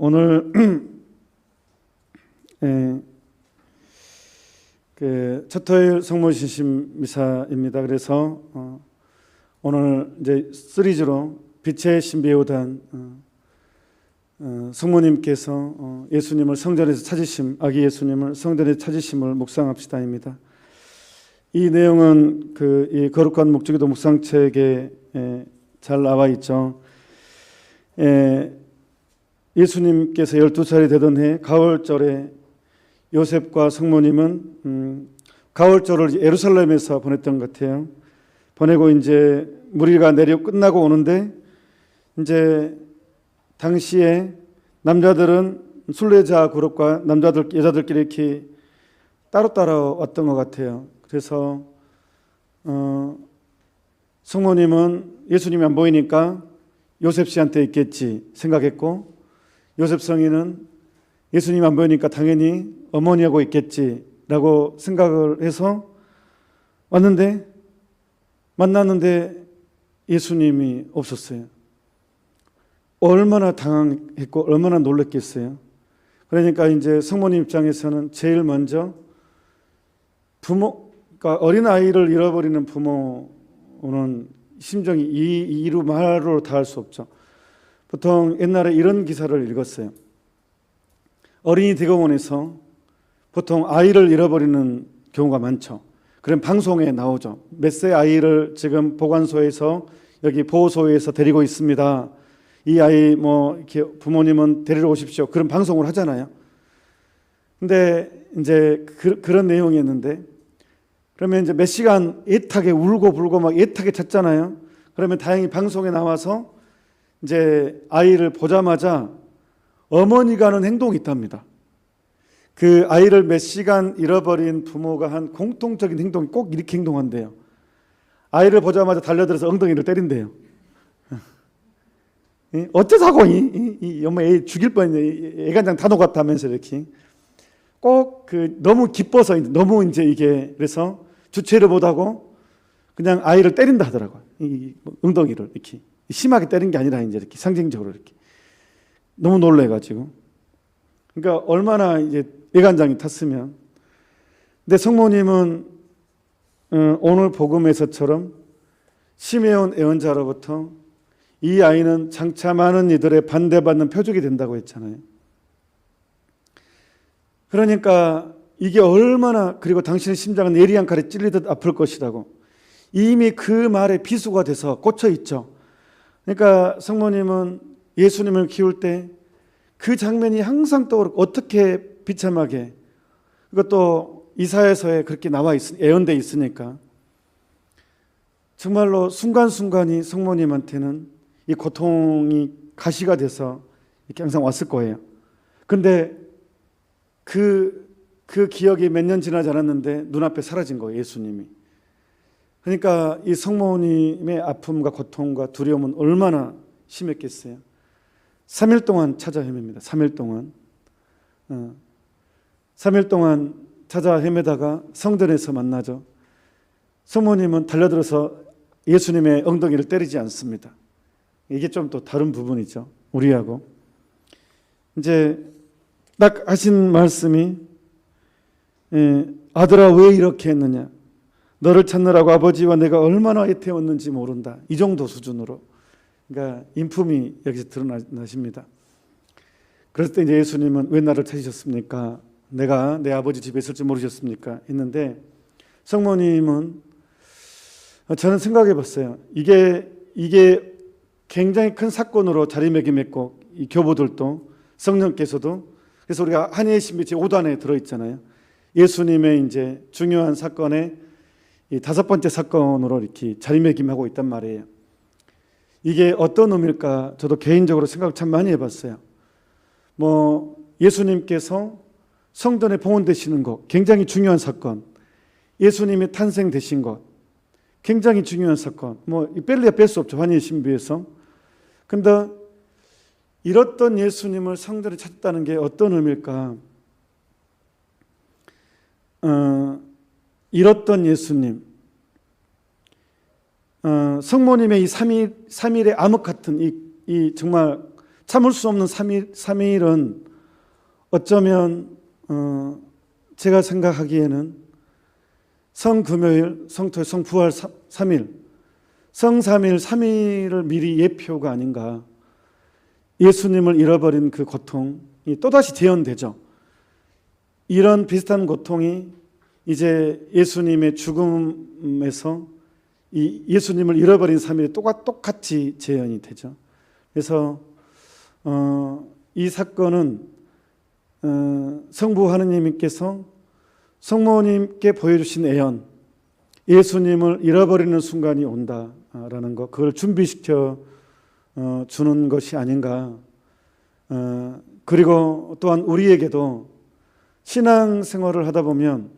오늘 첫 토요일 성모신심 미사입니다. 그래서 오늘 이제 시리즈로 빛의 신비요단 성모님께서 예수님을 성전에서 찾으심, 아기 예수님을 성전에서 찾으심을 묵상합시다입니다. 이 내용은 이 거룩한 목주기도 묵상책에 잘 나와 있죠. 예수님께서 12살이 되던 해 가을절에 요셉과 성모님은 가을절을 예루살렘에서 보냈던 것 같아요. 보내고 이제 무리가 내려 끝나고 오는데 이제 당시에 남자들은 순례자 그룹과 여자들끼리 이렇게 따로 왔던 것 같아요. 그래서 성모님은 예수님이 안 보이니까 요셉 씨한테 있겠지 생각했고, 요셉 성인은 예수님이 안 보이니까 당연히 어머니하고 있겠지라고 생각을 해서 만났는데 예수님이 없었어요. 얼마나 당황했고 얼마나 놀랐겠어요. 그러니까 이제 성모님 입장에서는 제일 먼저 그러니까 어린 아이를 잃어버리는 부모는 심정이 이루 말로 다 할 수 없죠. 보통 옛날에 이런 기사를 읽었어요. 어린이 대공원에서 보통 아이를 잃어버리는 경우가 많죠. 그럼 방송에 나오죠. 몇 세 아이를 지금 보관소에서 여기 보호소에서 데리고 있습니다. 이 아이 이렇게 부모님은 데리러 오십시오. 그런 방송을 하잖아요. 근데 이제 그런 내용이었는데, 그러면 이제 몇 시간 애타게 울고 불고 막 애타게 찾잖아요. 그러면 다행히 방송에 나와서 이제 아이를 보자마자 어머니가 하는 행동이 있답니다. 그 아이를 몇 시간 잃어버린 부모가 한 공통적인 행동이 꼭 이렇게 행동한대요. 아이를 보자마자 달려들어서 엉덩이를 때린대요. 어쩌자고 이 엄마 애 죽일 뻔했네. 애간장 다 녹았다면서 이렇게 꼭 너무 기뻐서 너무 이제 이게 그래서 주체를 못하고 그냥 아이를 때린다 하더라고요. 이 엉덩이를 이렇게 심하게 때린 게 아니라 이제 이렇게 상징적으로 이렇게 너무 놀래가지고, 그러니까 얼마나 이제 애간장이 탔으면. 근데 성모님은 오늘 복음에서처럼 시메온 애언자로부터 이 아이는 장차 많은 이들의 반대받는 표적이 된다고 했잖아요. 그러니까 이게 얼마나, 그리고 당신의 심장은 예리한 칼에 찔리듯 아플 것이라고 이미 그 말에 비수가 돼서 꽂혀 있죠. 그러니까 성모님은 예수님을 키울 때 그 장면이 항상 떠오르고, 어떻게 비참하게, 그것도 이사야서에 그렇게 나와 예언되어 있으니까 정말로 순간순간이 성모님한테는 이 고통이 가시가 돼서 이렇게 항상 왔을 거예요. 근데 그 기억이 몇 년 지나지 않았는데 눈앞에 사라진 거예요, 예수님이. 그러니까 이 성모님의 아픔과 고통과 두려움은 얼마나 심했겠어요. 3일 동안 찾아 헤맵니다. 3일 동안. 3일 동안 찾아 헤매다가 성전에서 만나죠. 성모님은 달려들어서 예수님의 엉덩이를 때리지 않습니다. 이게 좀 또 다른 부분이죠. 우리하고. 이제 딱 하신 말씀이, 아들아 왜 이렇게 했느냐. 너를 찾느라고 아버지와 내가 얼마나 애태웠는지 모른다. 이 정도 수준으로. 그러니까 인품이 여기서 드러나십니다. 그럴 때 이제 예수님은 왜 나를 찾으셨습니까? 내가 내 아버지 집에 있을 줄 모르셨습니까? 했는데 성모님은, 저는 생각해 봤어요. 이게 굉장히 큰 사건으로 자리매김했고, 이 교부들도 성령께서도. 그래서 우리가 한예의 신비 제5단에 들어있잖아요. 예수님의 이제 중요한 사건에 이 5번째 사건으로 이렇게 자리매김하고 있단 말이에요. 이게 어떤 의미일까? 저도 개인적으로 생각을 참 많이 해봤어요. 예수님께서 성전에 봉헌되시는 것 굉장히 중요한 사건, 예수님이 탄생되신 것 굉장히 중요한 사건, 뺄래야 뺄 수 없죠, 환희의 신비에서. 근데 이렇던 예수님을 성전에 찾았다는 게 어떤 의미일까? 이렇던 예수님, 성모님의 이 3일의 암흑 같은 이 정말 참을 수 없는 삼위일은 어쩌면 제가 생각하기에는 성금요일, 성토일, 성부활 3일, 성삼일, 3일을 미리 예표가 아닌가. 예수님을 잃어버린 그 고통이 또다시 재현되죠. 이런 비슷한 고통이 이제 예수님의 죽음에서 이 예수님을 잃어버린 3일이 똑같이 재현이 되죠. 그래서 이 사건은 성부 하느님께서 성모님께 보여주신 애연, 예수님을 잃어버리는 순간이 온다라는 것, 그걸 준비시켜 주는 것이 아닌가. 그리고 또한 우리에게도 신앙생활을 하다 보면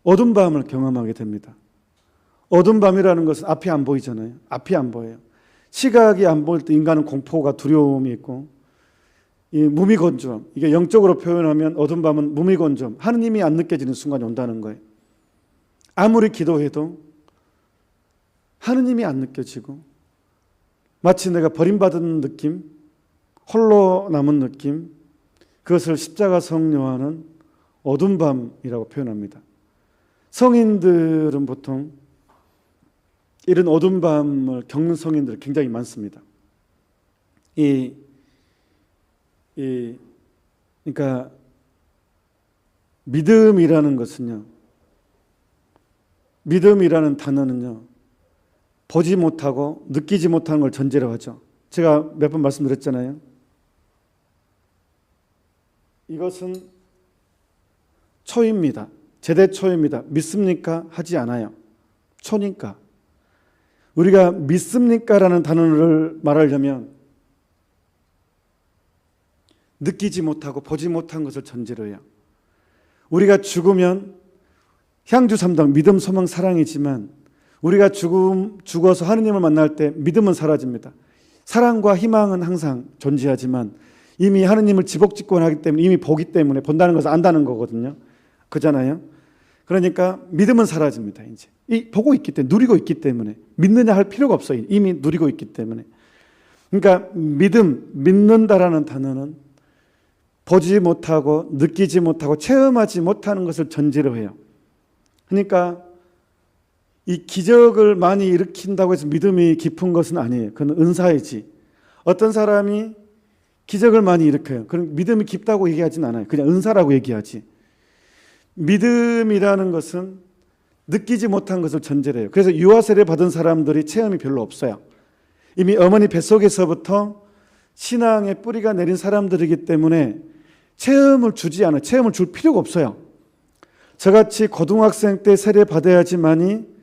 어두운 밤을 경험하게 됩니다. 어두운 밤이라는 것은 앞이 안 보이잖아요. 앞이 안 보여요. 시각이 안 보일 때 인간은 공포가 두려움이 있고, 이 무미건조함, 이게 영적으로 표현하면 어두운 밤은 무미건조함, 하느님이 안 느껴지는 순간이 온다는 거예요. 아무리 기도해도 하느님이 안 느껴지고 마치 내가 버림받은 느낌, 홀로 남은 느낌, 그것을 십자가 성요하는 어두운 밤이라고 표현합니다. 성인들은 보통 이런 어두운 밤을 겪는 성인들이 굉장히 많습니다. 그러니까 믿음이라는 것은요, 믿음이라는 단어는요, 보지 못하고 느끼지 못하는 걸 전제로 하죠. 제가 몇 번 말씀드렸잖아요. 이것은 초입니다. 제대 초입니다. 믿습니까? 하지 않아요. 초니까. 우리가 믿습니까라는 단어를 말하려면 느끼지 못하고 보지 못한 것을 전제로 해요. 우리가 죽으면 향주 3당 믿음, 소망, 사랑이지만 우리가 죽어서 하느님을 만날 때 믿음은 사라집니다. 사랑과 희망은 항상 존재하지만 이미 하느님을 지복직권하기 때문에 이미 보기 때문에 본다는 것을 안다는 거거든요. 그잖아요. 그러니까 믿음은 사라집니다. 이제 보고 있기 때문에, 누리고 있기 때문에 믿느냐 할 필요가 없어요. 이미 누리고 있기 때문에. 그러니까 믿는다라는 단어는 보지 못하고 느끼지 못하고 체험하지 못하는 것을 전제로 해요. 그러니까 이 기적을 많이 일으킨다고 해서 믿음이 깊은 것은 아니에요. 그건 은사이지. 어떤 사람이 기적을 많이 일으켜요. 그럼 믿음이 깊다고 얘기하진 않아요. 그냥 은사라고 얘기하지. 믿음이라는 것은 느끼지 못한 것을 전제로 해요. 그래서 유아 세례 받은 사람들이 체험이 별로 없어요. 이미 어머니 뱃속에서부터 신앙의 뿌리가 내린 사람들이기 때문에 체험을 주지 않아요. 체험을 줄 필요가 없어요. 저같이 고등학생 때 세례 받아야지만이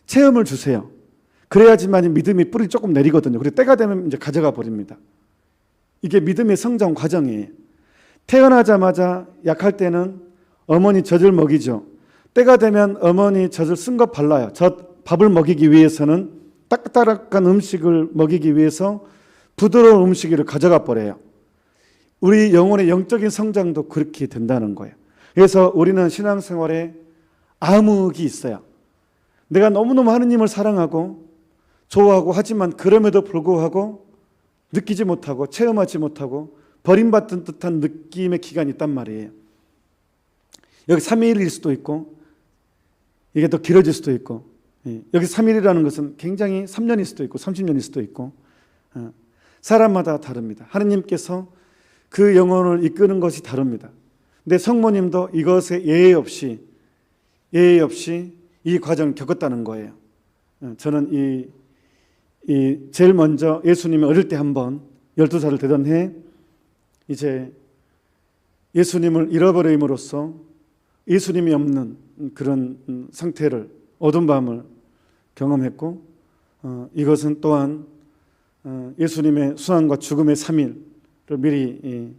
체험을 주세요. 그래야지만이 믿음이 뿌리 조금 내리거든요. 그리고 때가 되면 이제 가져가 버립니다. 이게 믿음의 성장 과정이에요. 태어나자마자 약할 때는 어머니 젖을 먹이죠. 때가 되면 어머니 젖을 쓴 것 발라요. 밥을 먹이기 위해서는 딱딱한 음식을 먹이기 위해서 부드러운 음식을 가져가 버려요. 우리 영혼의 영적인 성장도 그렇게 된다는 거예요. 그래서 우리는 신앙생활에 암흑이 있어요. 내가 너무너무 하느님을 사랑하고 좋아하고 하지만 그럼에도 불구하고 느끼지 못하고 체험하지 못하고 버림받은 듯한 느낌의 기간이 있단 말이에요. 여기 3일일 수도 있고 이게 더 길어질 수도 있고, 여기 3일이라는 것은 굉장히 3년일 수도 있고 30년일 수도 있고, 사람마다 다릅니다. 하느님께서 그 영혼을 이끄는 것이 다릅니다. 근데 성모님도 이것에 예의 없이 이 과정을 겪었다는 거예요. 저는 제일 먼저 예수님이 어릴 때 한번 12살을 되던 해 이제 예수님을 잃어버림으로써 예수님이 없는 그런 상태를, 어두운 밤을 경험했고, 이것은 또한 예수님의 수환과 죽음의 3일을 미리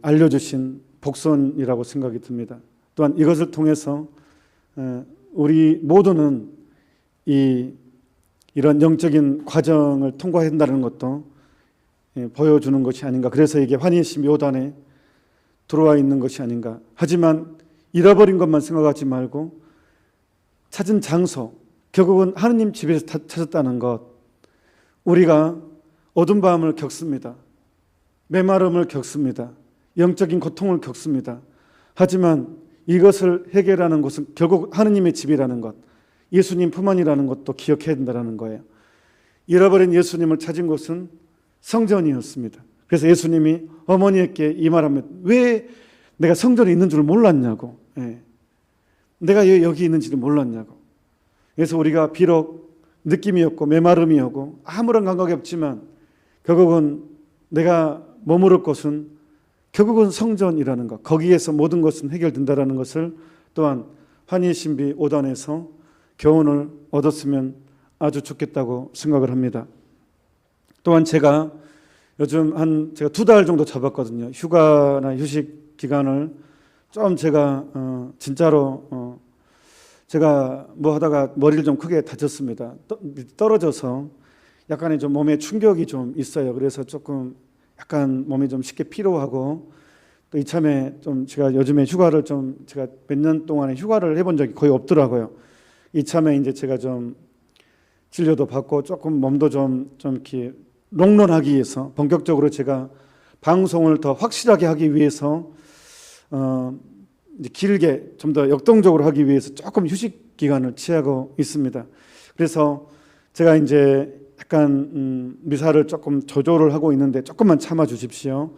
알려주신 복선이라고 생각이 듭니다. 또한 이것을 통해서 우리 모두는 이런 영적인 과정을 통과해야 한다는 것도 보여주는 것이 아닌가. 그래서 이게 환희심 요단에 들어와 있는 것이 아닌가. 하지만 잃어버린 것만 생각하지 말고 찾은 장소, 결국은 하느님 집에서 찾았다는 것, 우리가 어두운 밤을 겪습니다. 메마름을 겪습니다. 영적인 고통을 겪습니다. 하지만 이것을 해결하는 것은 결국 하느님의 집이라는 것, 예수님 품 안이라는 것도 기억해야 된다는 거예요. 잃어버린 예수님을 찾은 곳은 성전이었습니다. 그래서 예수님이 어머니에게 이 말하면 왜 내가 성전에 있는 줄 몰랐냐고, 내가 왜 여기 있는지를 몰랐냐고. 그래서 우리가 비록 느낌이 없고 메마름이 오고 아무런 감각이 없지만 결국은 내가 머무를 곳은 결국은 성전이라는 것, 거기에서 모든 것은 해결된다는 것을 또한 환희신비 5단에서 교훈을 얻었으면 아주 좋겠다고 생각을 합니다. 또한 제가 요즘 제가 2달 정도 잡았거든요. 휴가나 휴식 기간을 좀 제가 진짜로 제가 뭐 하다가 머리를 좀 크게 다쳤습니다. 떨어져서 약간의 좀 몸에 충격이 좀 있어요. 그래서 조금 약간 몸이 좀 쉽게 피로하고 또 이참에 좀 제가 요즘에 휴가를 좀 제가 몇 년 동안에 휴가를 해본 적이 거의 없더라고요. 이참에 이제 제가 좀 진료도 받고 조금 몸도 좀 이렇게 롱런하기 위해서 본격적으로 제가 방송을 더 확실하게 하기 위해서 이제 길게 좀 더 역동적으로 하기 위해서 조금 휴식 기간을 취하고 있습니다. 그래서 제가 이제 약간 미사를 조금 조절을 하고 있는데 조금만 참아 주십시오.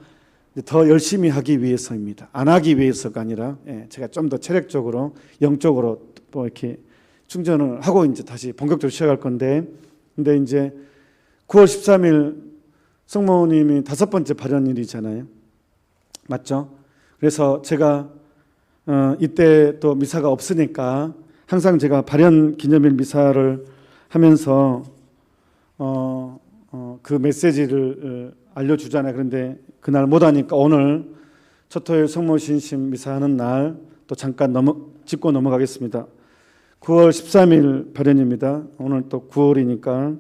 더 열심히 하기 위해서입니다. 안 하기 위해서가 아니라 제가 좀 더 체력적으로 영적으로 뭐 이렇게 충전을 하고 이제 다시 본격적으로 시작할 건데, 근데 이제 9월 13일 성모님이 5번째 발현일이잖아요. 맞죠? 그래서 제가 이때 또 미사가 없으니까 항상 제가 발현 기념일 미사를 하면서 그 메시지를 알려주잖아요. 그런데 그날 못하니까 오늘 초토일 성모신심 미사하는 날 또 잠깐 짚고 넘어가겠습니다. 9월 13일 발현입니다. 오늘 또 9월이니까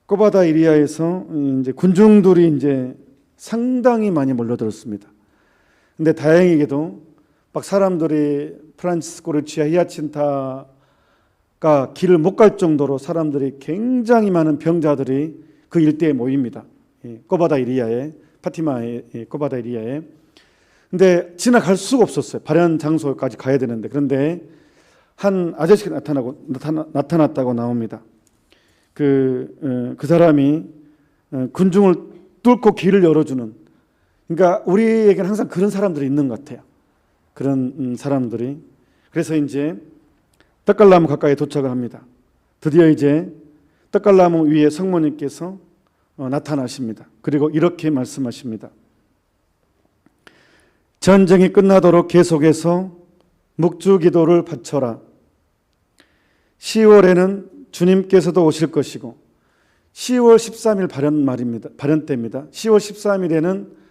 꼬바다 이리아에서 이제 군중들이 이제 상당히 많이 몰려들었습니다. 근데 다행히게도 막 사람들이 프란치스코 루치아 히아친타가 길을 못 갈 정도로 사람들이 굉장히 많은 병자들이 그 일대에 모입니다. 꼬바다 이리아에, 파티마의 꼬바다 이리아에. 근데 지나갈 수가 없었어요. 발현 장소까지 가야 되는데. 그런데 한 아저씨가 나타났다고 나옵니다. 그 사람이 군중을 뚫고 길을 열어주는, 그러니까 우리에게는 항상 그런 사람들이 있는 것 같아요. 그런 사람들이. 그래서 이제 떡갈나무 가까이 도착을 합니다. 드디어 이제 떡갈나무 위에 성모님께서 나타나십니다. 그리고 이렇게 말씀하십니다. 전쟁이 끝나도록 계속해서 묵주기도를 바쳐라. 10월에는 주님께서도 오실 것이고 10월 13일 발현 때입니다. 10월 13일에는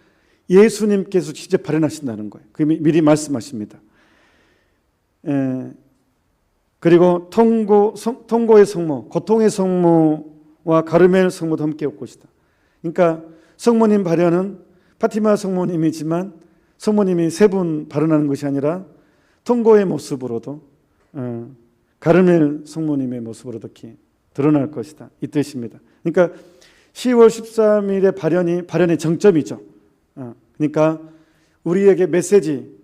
예수님께서 직접 발현하신다는 거예요. 그 미리 말씀하십니다. 그리고 통고의 성모, 고통의 성모와 가르멜 성모도 함께 올 것이다. 그러니까 성모님 발현은 파티마 성모님이지만 성모님이 3분 발현하는 것이 아니라 통고의 모습으로도 가르멜 성모님의 모습으로도 이렇게 드러날 것이다. 이 뜻입니다. 그러니까 10월 13일의 발현의 정점이죠. 그러니까 우리에게 메시지,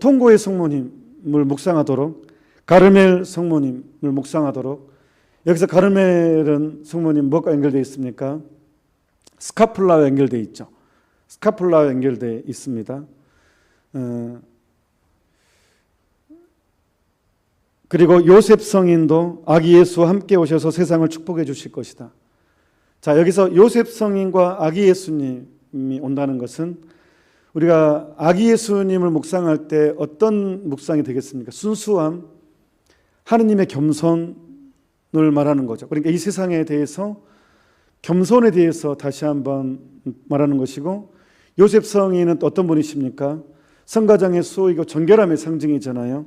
통고의 성모님을 묵상하도록, 가르멜 성모님을 묵상하도록. 여기서 가르멜은 성모님 뭐가 연결되어 있습니까? 스카풀라와 연결되어 있죠. 스카풀라와 연결되어 있습니다. 그리고 요셉 성인도 아기 예수와 함께 오셔서 세상을 축복해 주실 것이다. 자, 여기서 요셉 성인과 아기 예수님이 온다는 것은 우리가 아기 예수님을 묵상할 때 어떤 묵상이 되겠습니까? 순수함, 하느님의 겸손을 말하는 거죠. 그러니까 이 세상에 대해서 겸손에 대해서 다시 한번 말하는 것이고, 요셉 성인은 또 어떤 분이십니까? 성가장의 수호이고 정결함의 상징이잖아요.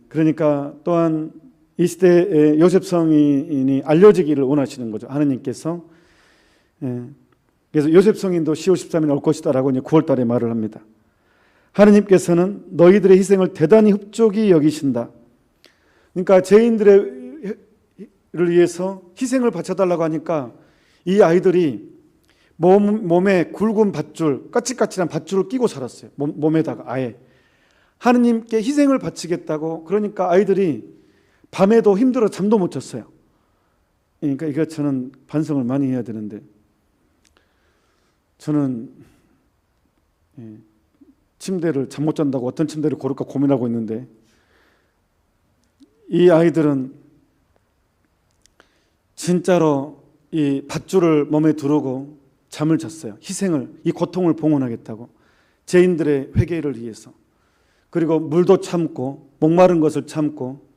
그러니까 또한 이 시대에 요셉 성인이 알려지기를 원하시는 거죠. 하느님께서. 그래서 요셉 성인도 10월 13일 올 것이다 라고 이제 9월 달에 말을 합니다. 하느님께서는 너희들의 희생을 대단히 흡족히 여기신다. 그러니까 죄인들의 위해서 희생을 바쳐달라고 하니까 이 아이들이 몸에 굵은 밧줄, 까칠까칠한 밧줄을 끼고 살았어요. 몸에다가 아예. 하느님께 희생을 바치겠다고. 그러니까 아이들이 밤에도 힘들어 잠도 못 잤어요. 그러니까 이거 저는 반성을 많이 해야 되는데, 저는 침대를 잠 못 잔다고 어떤 침대를 고를까 고민하고 있는데, 이 아이들은 진짜로 이 밧줄을 몸에 두르고 잠을 잤어요. 희생을, 이 고통을 봉헌하겠다고. 죄인들의 회개를 위해서. 그리고 물도 참고 목마른 것을 참고.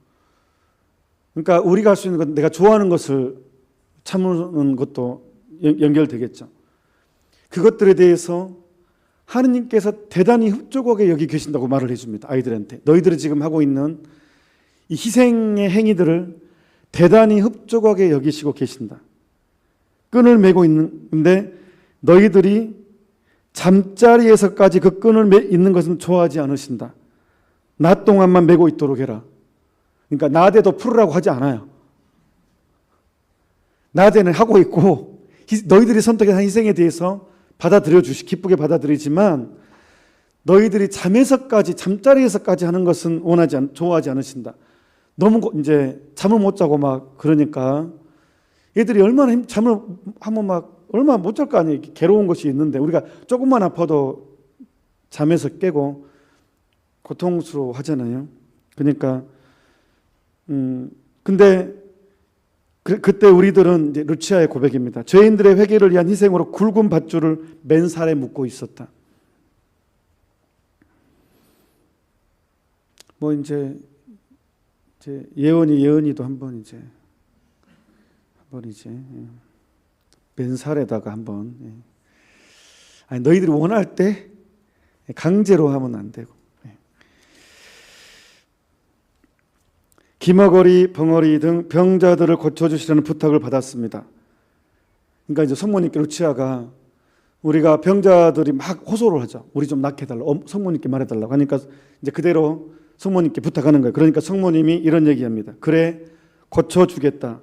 그러니까 우리가 할 수 있는 건 내가 좋아하는 것을 참는 것도 연결되겠죠. 그것들에 대해서 하느님께서 대단히 흡족하게 여기 계신다고 말을 해줍니다. 아이들한테. 너희들이 지금 하고 있는 이 희생의 행위들을 대단히 흡족하게 여기시고 계신다. 끈을 메고 있는데 너희들이 잠자리에서까지 그 끈을 잇는 것은 좋아하지 않으신다. 낮 동안만 메고 있도록 해라. 그러니까 낮에도 풀으라고 하지 않아요. 낮에는 하고 있고 너희들이 선택한 희생에 대해서 기쁘게 받아들이지만 너희들이 잠자리에서까지 하는 것은 좋아하지 않으신다. 너무 이제 잠을 못 자고 막 그러니까 애들이 잠을 얼마나 못 잘 거 아니에요. 괴로운 것이 있는데 우리가 조금만 아파도 잠에서 깨고 고통스러워 하잖아요. 그러니까 근데 그때 우리들은 이제 루치아의 고백입니다. 죄인들의 회개를 위한 희생으로 굵은 밧줄을 맨살에 묶고 있었다. 뭐 이제 예언이도 한번 이제 맨살에다가 한번. 아니 너희들이 원할 때 강제로 하면 안 되고. 기머거리, 벙어리 등 병자들을 고쳐주시라는 부탁을 받았습니다. 그러니까 이제 성모님께 루치아가 우리가 병자들이 막 호소를 하죠. 우리 좀 낫게 해달라. 성모님께 말해달라고 하니까 이제 그대로 성모님께 부탁하는 거예요. 그러니까 성모님이 이런 얘기합니다. 그래, 고쳐주겠다.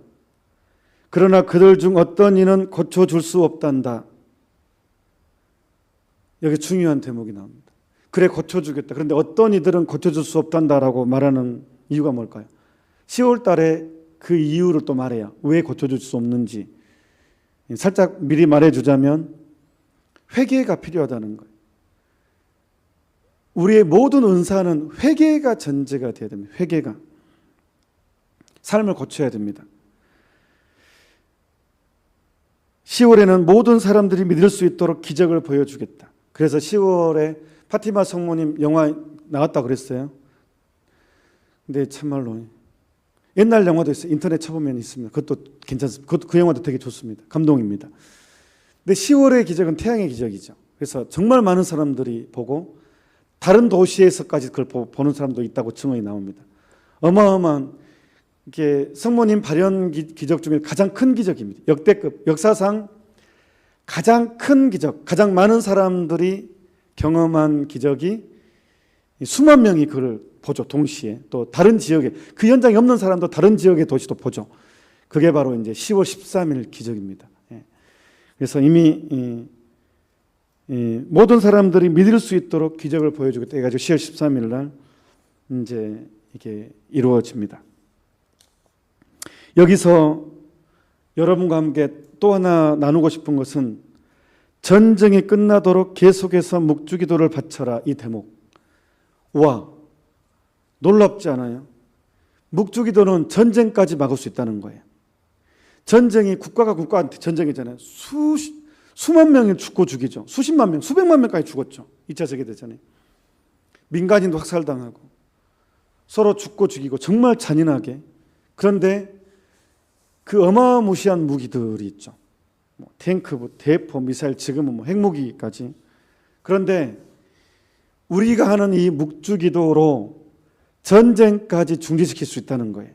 그러나 그들 중 어떤 이는 고쳐줄 수 없단다. 여기 중요한 대목이 나옵니다. 그래, 고쳐주겠다. 그런데 어떤 이들은 고쳐줄 수 없단다라고 말하는 이유가 뭘까요? 10월 달에 그 이유를 또 말해요. 왜 고쳐줄 수 없는지. 살짝 미리 말해주자면 회개가 필요하다는 거예요. 우리의 모든 은사는 회개가 전제가 되어야 됩니다. 회개가. 삶을 고쳐야 됩니다. 10월에는 모든 사람들이 믿을 수 있도록 기적을 보여주겠다. 그래서 10월에 파티마 성모님 영화 나왔다고 그랬어요. 근데 참말로 옛날 영화도 있어요. 인터넷 쳐보면 있습니다. 그것도 괜찮습니다. 그 영화도 되게 좋습니다. 감동입니다. 근데 10월의 기적은 태양의 기적이죠. 그래서 정말 많은 사람들이 보고 다른 도시에서까지 그걸 보는 사람도 있다고 증언이 나옵니다. 어마어마한 이게 성모님 발현 기적 중에 가장 큰 기적입니다. 역대급 역사상 가장 큰 기적, 가장 많은 사람들이 경험한 기적이 수만 명이 그걸 보죠. 동시에 또 다른 지역에 그 현장에 없는 사람도 다른 지역의 도시도 보죠. 그게 바로 이제 10월 13일 기적입니다. 그래서 이미 모든 사람들이 믿을 수 있도록 기적을 보여주겠다 해가지고 10월 13일 날 이제 이게 이루어집니다. 여기서 여러분과 함께 또 하나 나누고 싶은 것은 전쟁이 끝나도록 계속해서 묵주기도를 바쳐라, 이 대목. 와, 놀랍지 않아요? 묵주기도는 전쟁까지 막을 수 있다는 거예요. 전쟁이 국가가 국가한테 전쟁이잖아요. 수만 명이 죽고 죽이죠. 수십만 명, 수백만 명까지 죽었죠. 2차 세계대전에. 민간인도 학살당하고 서로 죽고 죽이고 정말 잔인하게. 그런데 그 어마무시한 무기들이 있죠. 탱크, 대포, 미사일, 지금은 핵무기까지. 그런데 우리가 하는 이 묵주기도로 전쟁까지 중지시킬 수 있다는 거예요.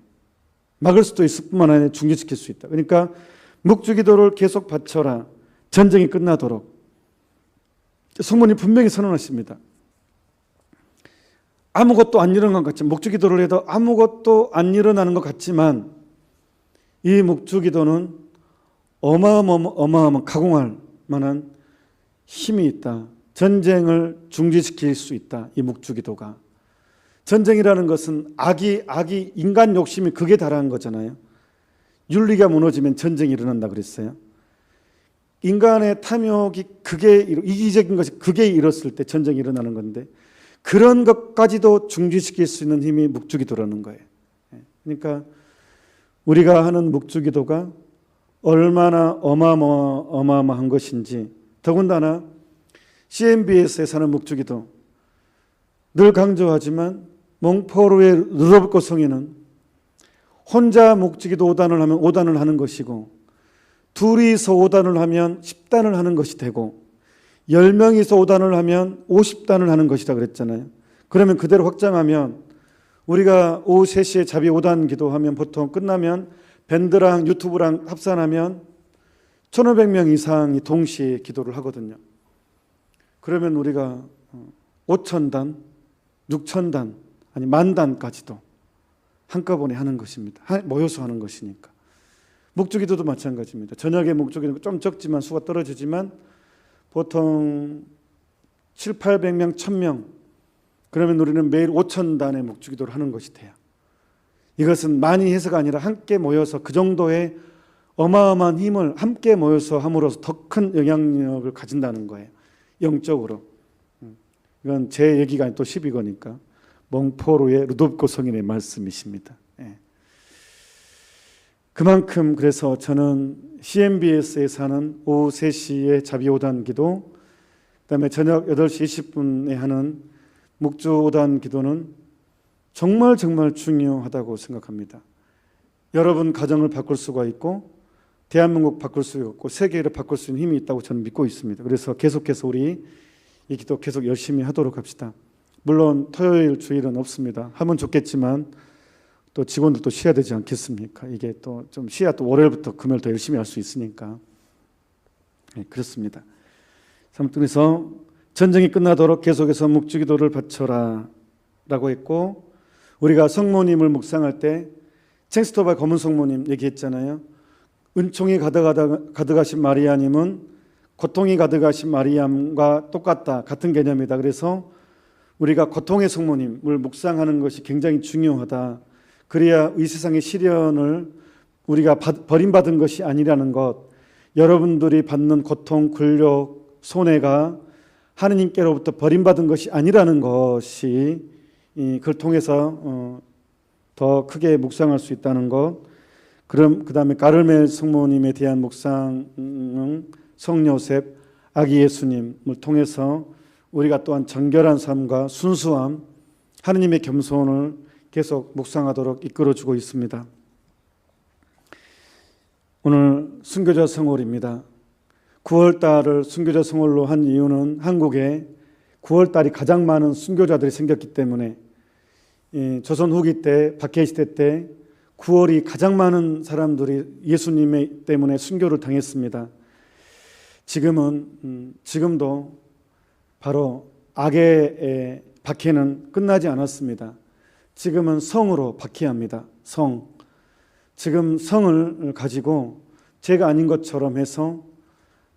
막을 수도 있을 뿐만 아니라 중지시킬 수 있다. 그러니까 묵주기도를 계속 바쳐라. 전쟁이 끝나도록. 성모님 분명히 선언하십니다. 아무것도 안 일어난 것 같지만, 묵주기도를 해도 아무것도 안 일어나는 것 같지만 이 묵주기도는 어마어마한 가공할 만한 힘이 있다. 전쟁을 중지시킬 수 있다. 이 묵주기도가. 전쟁이라는 것은 악이 인간 욕심이 극에 달하는 거잖아요. 윤리가 무너지면 전쟁이 일어난다 그랬어요. 인간의 탐욕이 극에 이기적인 것이 극에 이뤘을 때 전쟁이 일어나는 건데, 그런 것까지도 중지시킬 수 있는 힘이 묵주기도라는 거예요. 그러니까 우리가 하는 묵주기도가 얼마나 어마어마한 것인지, 더군다나 CMBS에서 하는 묵주기도, 늘 강조하지만 몽포르의 르도브코 성인은 혼자 묵주기도 5단을 하면 5단을 하는 것이고, 둘이서 5단을 하면 10단을 하는 것이 되고, 10명이서 5단을 하면 50단을 하는 것이다 그랬잖아요. 그러면 그대로 확장하면 우리가 오후 3시에 자비 5단 기도하면 보통 끝나면 밴드랑 유튜브랑 합산하면 1500명 이상이 동시에 기도를 하거든요. 그러면 우리가 5000단, 6000단, 아니 10,000단까지도 한꺼번에 하는 것입니다. 모여서 하는 것이니까. 묵주기도도 마찬가지입니다. 저녁에 묵주기도 좀 적지만 수가 떨어지지만 보통 700~800명, 1000명, 그러면 우리는 매일 5000단의 묵주기도를 하는 것이 돼요. 이것은 많이 해서가 아니라 함께 모여서 그 정도의 어마어마한 힘을 함께 모여서 함으로써 더 큰 영향력을 가진다는 거예요. 영적으로. 이건 제 얘기가 아니고 또 12거니까 몽포르의 르도브코 성인의 말씀이십니다. 그만큼 그래서 저는 CMBS에 사는 오후 3시에 자비 5단 기도, 그다음에 저녁 8시 20분에 하는 묵주 5단 기도는 정말 중요하다고 생각합니다. 여러분 가정을 바꿀 수가 있고, 대한민국 바꿀 수 있고, 세계를 바꿀 수 있는 힘이 있다고 저는 믿고 있습니다. 그래서 계속해서 우리 이 기도 계속 열심히 하도록 합시다. 물론 토요일 주일은 없습니다. 하면 좋겠지만 또 직원들도 쉬어야 되지 않겠습니까? 이게 또 좀 쉬어야 또 월요일부터 금요일 더 열심히 할 수 있으니까. 그렇습니다. 그래서 전쟁이 끝나도록 계속해서 묵주기도를 바쳐라 라고 했고, 우리가 성모님을 묵상할 때 챙스토바 검은 성모님 얘기했잖아요. 은총이 가득하신 마리아님은 고통이 가득하신 마리암과 똑같다, 같은 개념이다. 그래서 우리가 고통의 성모님을 묵상하는 것이 굉장히 중요하다. 그래야 이 세상의 시련을 우리가 버림받은 것이 아니라는 것, 여러분들이 받는 고통, 굴욕, 손해가 하느님께로부터 버림받은 것이 아니라는 것이 그걸 통해서 더 크게 묵상할 수 있다는 것. 그럼 그 다음에 가르멜 성모님에 대한 묵상은 성요셉, 아기 예수님을 통해서 우리가 또한 정결한 삶과 순수함, 하느님의 겸손을 계속 묵상하도록 이끌어주고 있습니다. 오늘 순교자 성월입니다. 9월달을 순교자 성월로 한 이유는 한국에 9월달이 가장 많은 순교자들이 생겼기 때문에, 조선 후기 때, 박해일 시대 때 9월이 가장 많은 사람들이 예수님 때문에 순교를 당했습니다. 지금도 바로 악의 박해는 끝나지 않았습니다. 지금은 성으로 박해합니다. 성. 지금 성을 가지고 죄가 아닌 것처럼 해서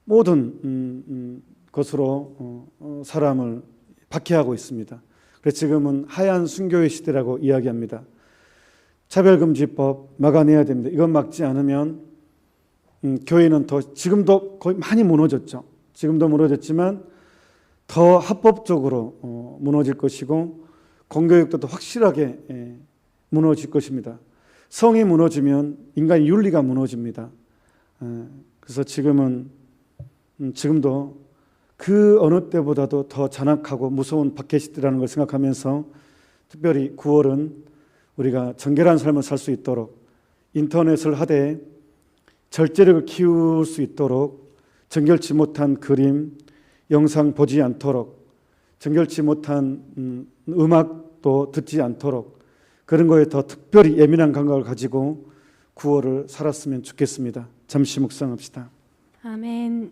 모든 것으로 사람을 박해하고 있습니다. 그래서 지금은 하얀 순교의 시대라고 이야기합니다. 차별금지법 막아내야 됩니다. 이건 막지 않으면 교회는 더, 지금도 거의 많이 무너졌죠. 지금도 무너졌지만 더 합법적으로 무너질 것이고, 공교육도 더 확실하게 무너질 것입니다. 성이 무너지면 인간의 윤리가 무너집니다. 그래서 지금도 그 어느 때보다도 더 잔악하고 무서운 박해 시대라는 걸 생각하면서, 특별히 9월은 우리가 정결한 삶을 살 수 있도록, 인터넷을 하되 절제력을 키울 수 있도록, 정결치 못한 그림, 영상 보지 않도록, 정결치 못한 음악도 듣지 않도록, 그런 거에 더 특별히 예민한 감각을 가지고 9월을 살았으면 좋겠습니다. 잠시 묵상합시다. 아멘.